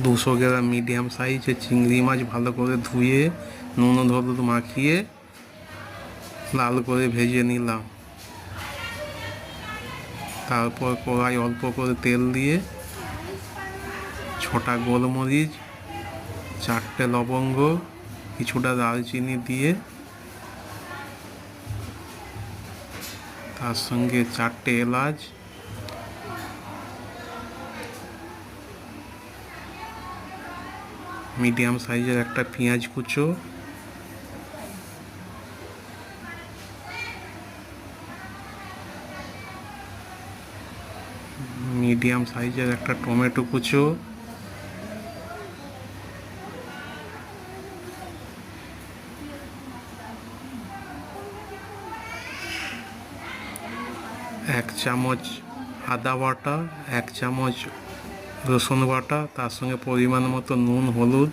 200 গ্রাম medium সাইজের চিংড়ি মাছ ভালো করে ধুয়ে নুন হলুদ মাখিয়ে লাল করে ভেজে নিলাম। তারপর কড়াই অল্প করে তেল দিয়ে 6টা গোলমরিচ, 4টে লবঙ্গ, কিছুটা দারচিনি দিয়ে তার সঙ্গে 4টে এলাচ, মিডিয়াম সাইজের একটা পেঁয়াজ কুচো, মিডিয়াম সাইজের একটা টমেটো কুচো, এক চামচ আদা বাটা, 1 চামচ রসুন বাটা, তার সঙ্গে পরিমাণ মতো নুন হলুদ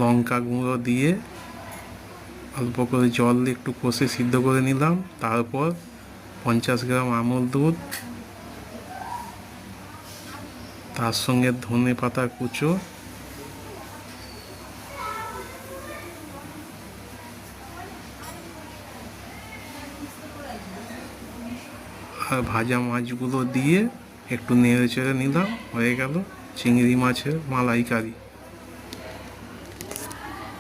লঙ্কা গুঁড়ো দিয়ে অল্প করে জল দিয়ে একটু কষে সিদ্ধ করে নিলাম। তারপর 50 গ্রাম আমুল দুধ, তার সঙ্গে ধনে পাতা কুচো আর ভাজা মাছগুলো দিয়ে একটু নেড়ে চেড়ে নিলাম। হয়ে গেল চিংড়ি মাছের মালাইকারি।